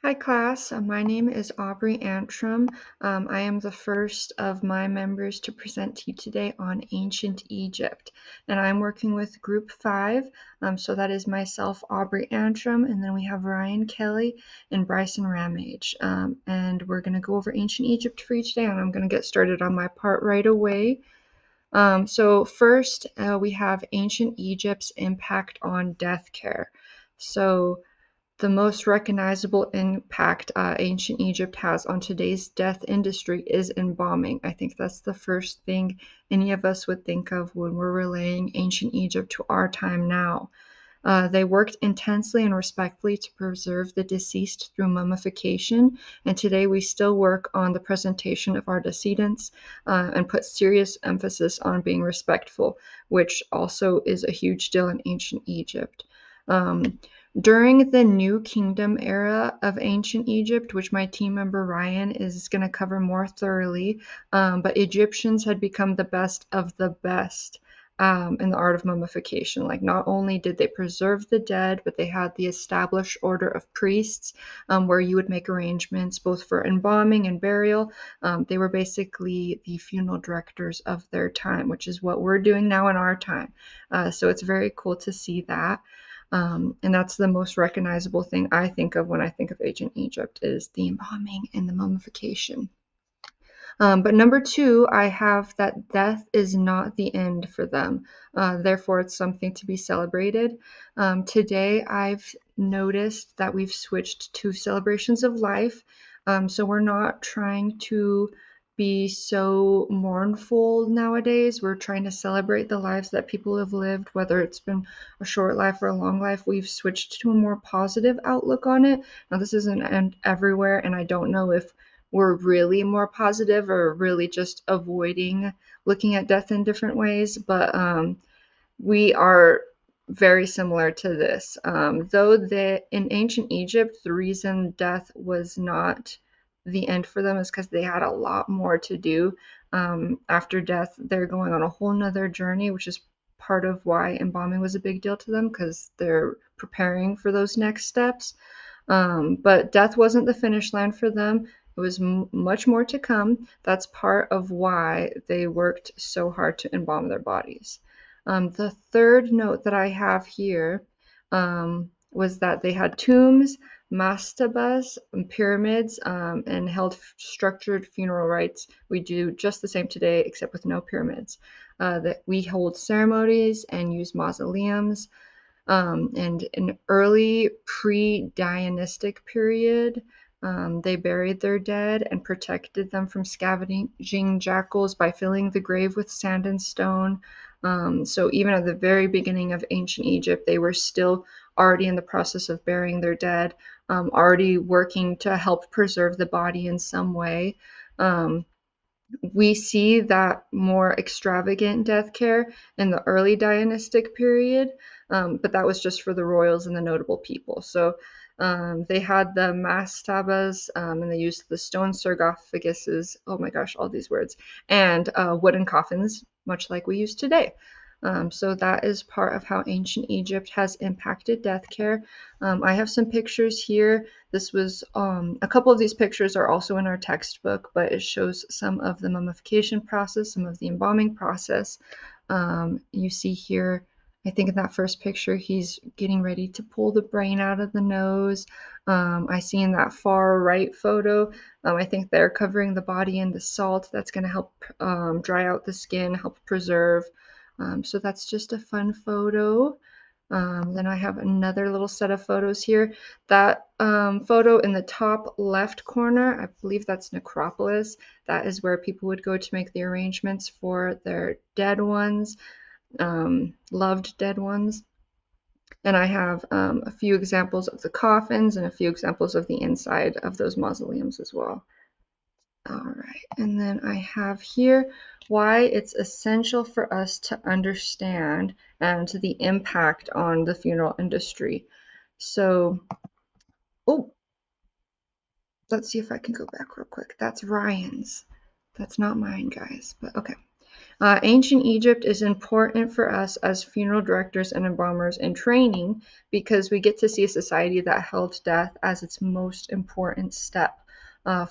Hi class, my name is Aubrey Antrim. I am the first of my members to present to you today on ancient Egypt, and I'm working with group 5, so that is myself, Aubrey Antrim, and then we have Ryan Kelly and Bryson Ramage, and we're going to go over ancient Egypt for you today, and I'm going to get started on my part right away. So first, we have ancient Egypt's impact on death care. So the most recognizable impact ancient Egypt has on today's death industry is embalming. I think that's the first thing any of us would think of when we're relaying ancient Egypt to our time now. They worked intensely and respectfully to preserve the deceased through mummification, and today we still work on the presentation of our decedents and put serious emphasis on being respectful, which also is a huge deal in ancient Egypt. During the New Kingdom era of ancient Egypt, which my team member Ryan is going to cover more thoroughly, but Egyptians had become the best of the best in the art of mummification. Like, not only did they preserve the dead, but they had the established order of priests where you would make arrangements both for embalming and burial. They were basically the funeral directors of their time, which is what we're doing now in our time. So it's very cool to see that. And that's the most recognizable thing I think of when I think of ancient Egypt, is the embalming and the mummification. But number 2, I have that death is not the end for them. Therefore, it's something to be celebrated. Today, I've noticed that we've switched to celebrations of life. So we're not trying to be so mournful nowadays. We're trying to celebrate the lives that people have lived, whether it's been a short life or a long life. We've switched to a more positive outlook on it. Now, this isn't everywhere, and I don't know if we're really more positive or really just avoiding looking at death in different ways, but we are very similar to this. Though in ancient Egypt, the reason death was not the end for them is because they had a lot more to do. After death, they're going on a whole nother journey, which is part of why embalming was a big deal to them, because they're preparing for those next steps. But death wasn't the finish line for them. It was much more to come. That's part of why they worked so hard to embalm their bodies. The third note that I have here was that they had tombs, mastabas, and pyramids, and held structured funeral rites. We do just the same today, except with no pyramids. That we hold ceremonies and use mausoleums. And in early pre-Dynastic period, they buried their dead and protected them from scavenging jackals by filling the grave with sand and stone. So even at the very beginning of ancient Egypt, they were still already in the process of burying their dead, already working to help preserve the body in some way. We see that more extravagant death care in the early dynastic period, but that was just for the royals and the notable people. So they had the mastabas, and they used the stone sarcophaguses, oh my gosh, all these words, and wooden coffins, much like we use today. So that is part of how ancient Egypt has impacted death care. I have some pictures here. This was a couple of these pictures are also in our textbook, but it shows some of the mummification process, some of the embalming process. You see here, I think in that first picture, he's getting ready to pull the brain out of the nose. I see in that far right photo, I think they're covering the body in the salt. That's going to help dry out the skin, help preserve. So that's just a fun photo. Then I have another little set of photos here. That photo in the top left corner, I believe that's necropolis. That is where people would go to make the arrangements for their dead ones, loved dead ones. And I have a few examples of the coffins and a few examples of the inside of those mausoleums as well. All right, and then I have here why it's essential for us to understand and the impact on the funeral industry. So, oh, let's see if I can go back real quick. That's Ryan's. That's not mine, guys, but okay. Ancient Egypt is important for us as funeral directors and embalmers in training because we get to see a society that held death as its most important step.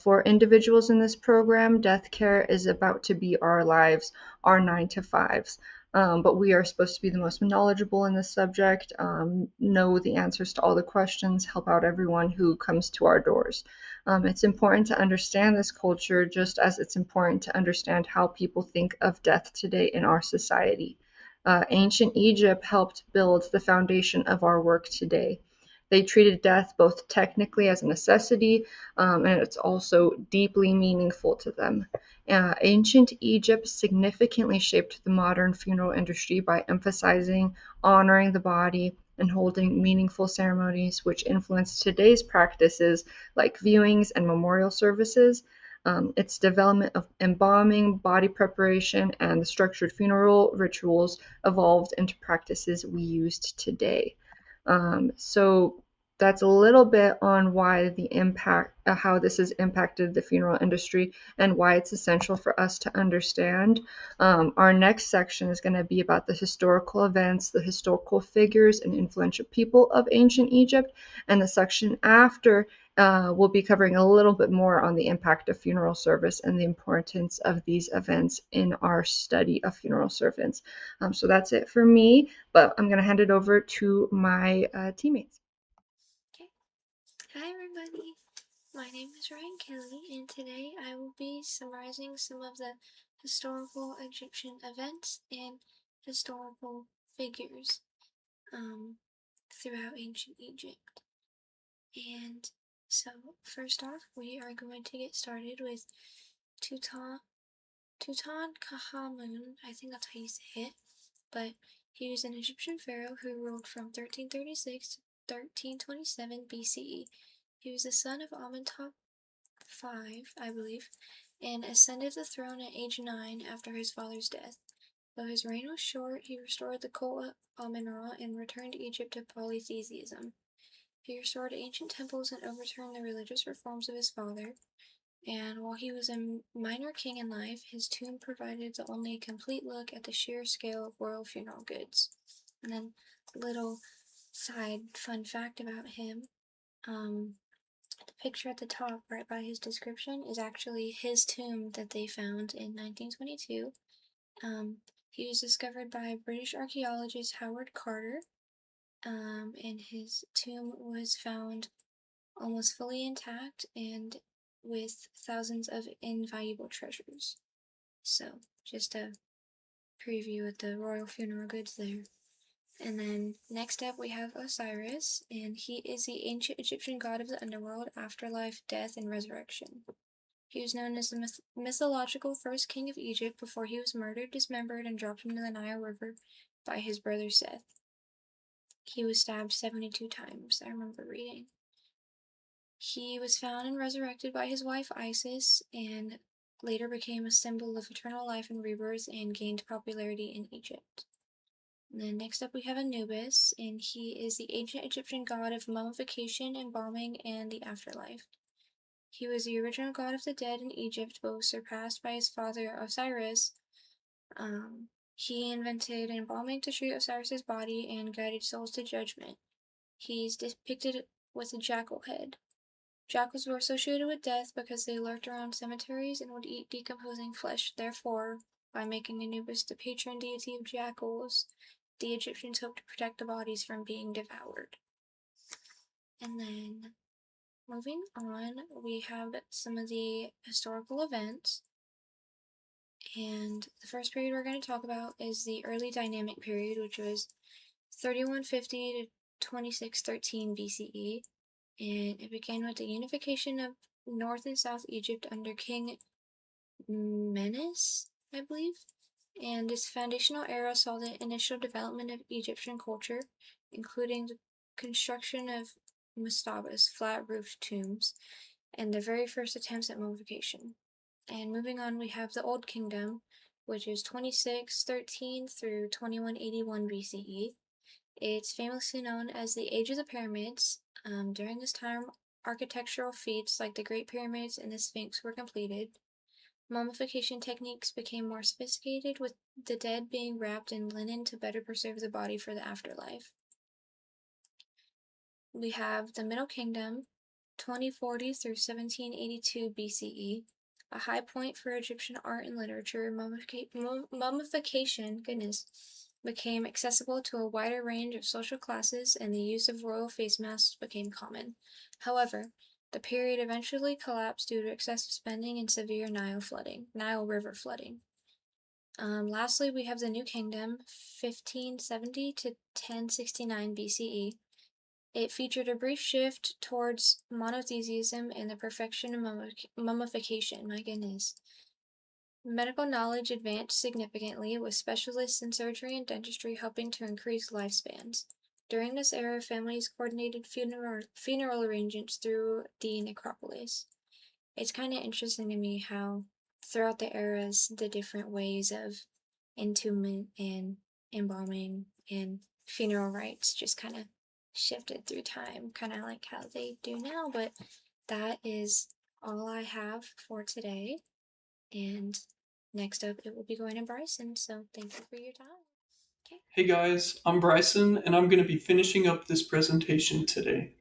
For individuals in this program, death care is about to be our lives, our 9 to 5s. But we are supposed to be the most knowledgeable in this subject, know the answers to all the questions, help out everyone who comes to our doors. It's important to understand this culture just as it's important to understand how people think of death today in our society. Ancient Egypt helped build the foundation of our work today. They treated death both technically as a necessity, and it's also deeply meaningful to them. Ancient Egypt significantly shaped the modern funeral industry by emphasizing honoring the body and holding meaningful ceremonies, which influence today's practices like viewings and memorial services. Its development of embalming, body preparation, and the structured funeral rituals evolved into practices we used today. So that's a little bit on why the impact, how this has impacted the funeral industry and why it's essential for us to understand. Our next section is going to be about the historical events, the historical figures, and influential people of ancient Egypt. And the section after we'll be covering a little bit more on the impact of funeral service and the importance of these events in our study of funeral servants. So that's it for me, but I'm going to hand it over to my teammates. Okay. Hi everybody. My name is Ryan Kelly, and today I will be summarizing some of the historical Egyptian events and historical figures throughout ancient Egypt. And so, first off, we are going to get started with Tutankhamun. I think that's how you say it, but he was an Egyptian pharaoh who ruled from 1336 to 1327 BCE. He was the son of Amenhotep V, I believe, and ascended the throne at age 9 after his father's death. Though his reign was short, he restored the cult of Amun-Ra and returned Egypt to polytheism. He restored ancient temples and overturned the religious reforms of his father. And while he was a minor king in life, his tomb provided the only complete look at the sheer scale of royal funeral goods. And then, little side fun fact about him, the picture at the top, right by his description, is actually his tomb that they found in 1922. He was discovered by British archaeologist Howard Carter, and his tomb was found almost fully intact and with thousands of invaluable treasures. So, just a preview of the royal funeral goods there. And then next up we have Osiris, and he is the ancient Egyptian god of the underworld, afterlife, death, and resurrection. He was known as the mythological first king of Egypt before he was murdered, dismembered, and dropped into the Nile River by his brother Seth. He was stabbed 72 times, I remember reading. He was found and resurrected by his wife Isis, and later became a symbol of eternal life and rebirth and gained popularity in Egypt. And then next up we have Anubis, and he is the ancient Egyptian god of mummification, embalming, and the afterlife. He was the original god of the dead in Egypt, but was surpassed by his father Osiris. He invented embalming to treat Osiris's body and guided souls to judgment. He's depicted with a jackal head. Jackals were associated with death because they lurked around cemeteries and would eat decomposing flesh. Therefore, by making Anubis the patron deity of jackals, the Egyptians hoped to protect the bodies from being devoured. And then, moving on, we have some of the historical events. And the first period we're going to talk about is the early dynamic period, which was 3150 to 2613 BCE. And it began with the unification of North and South Egypt under King Menes, I believe. And this foundational era saw the initial development of Egyptian culture, including the construction of mastabas, flat-roofed tombs, and the very first attempts at mummification. And moving on, we have the Old Kingdom, which is 2613 through 2181 BCE. It's famously known as the Age of the Pyramids. During this time, architectural feats like the Great Pyramids and the Sphinx were completed. Mummification techniques became more sophisticated, with the dead being wrapped in linen to better preserve the body for the afterlife. We have the Middle Kingdom, 2040 through 1782 BCE, a high point for Egyptian art and literature. Mummification, goodness, became accessible to a wider range of social classes, and the use of royal face masks became common. However, the period eventually collapsed due to excessive spending and severe Nile River flooding. Lastly, we have the New Kingdom, 1570 to 1069 BCE. It featured a brief shift towards monotheism and the perfection of mummification. My goodness. Medical knowledge advanced significantly, with specialists in surgery and dentistry helping to increase lifespans. During this era, families coordinated funeral arrangements through the necropolis. It's kind of interesting to me how, throughout the eras, the different ways of entombment and embalming and funeral rites just kind of shifted through time, kind of like how they do now. But that is all I have for today. And next up, it will be going to Bryson. So thank you for your time. Okay. Hey guys, I'm Bryson, and I'm going to be finishing up this presentation today.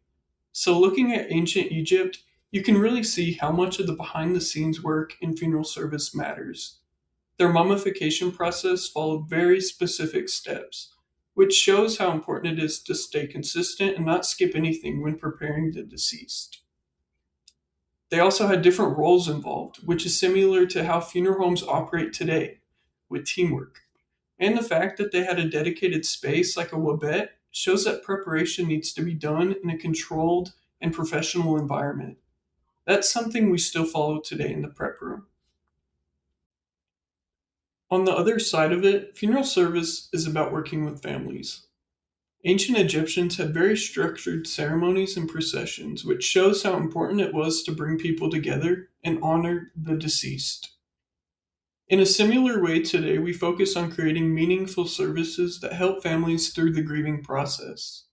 So, looking at ancient Egypt, you can really see how much of the behind the scenes work in funeral service matters. Their mummification process followed very specific steps, which shows how important it is to stay consistent and not skip anything when preparing the deceased. They also had different roles involved, which is similar to how funeral homes operate today, with teamwork. And the fact that they had a dedicated space like a wabet shows that preparation needs to be done in a controlled and professional environment. That's something we still follow today in the prep room. On the other side of it, funeral service is about working with families. Ancient Egyptians had very structured ceremonies and processions, which shows how important it was to bring people together and honor the deceased. In a similar way, today we focus on creating meaningful services that help families through the grieving process.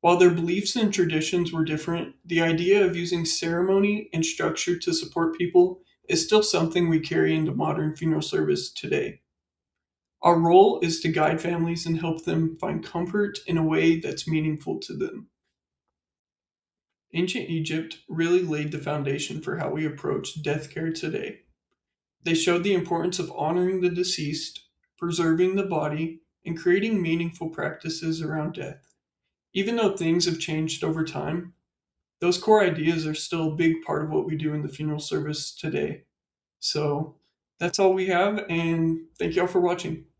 While their beliefs and traditions were different, the idea of using ceremony and structure to support people is still something we carry into modern funeral service today. Our role is to guide families and help them find comfort in a way that's meaningful to them. Ancient Egypt really laid the foundation for how we approach death care today. They showed the importance of honoring the deceased, preserving the body, and creating meaningful practices around death. Even though things have changed over time, those core ideas are still a big part of what we do in the funeral service today. So that's all we have, and thank you all for watching.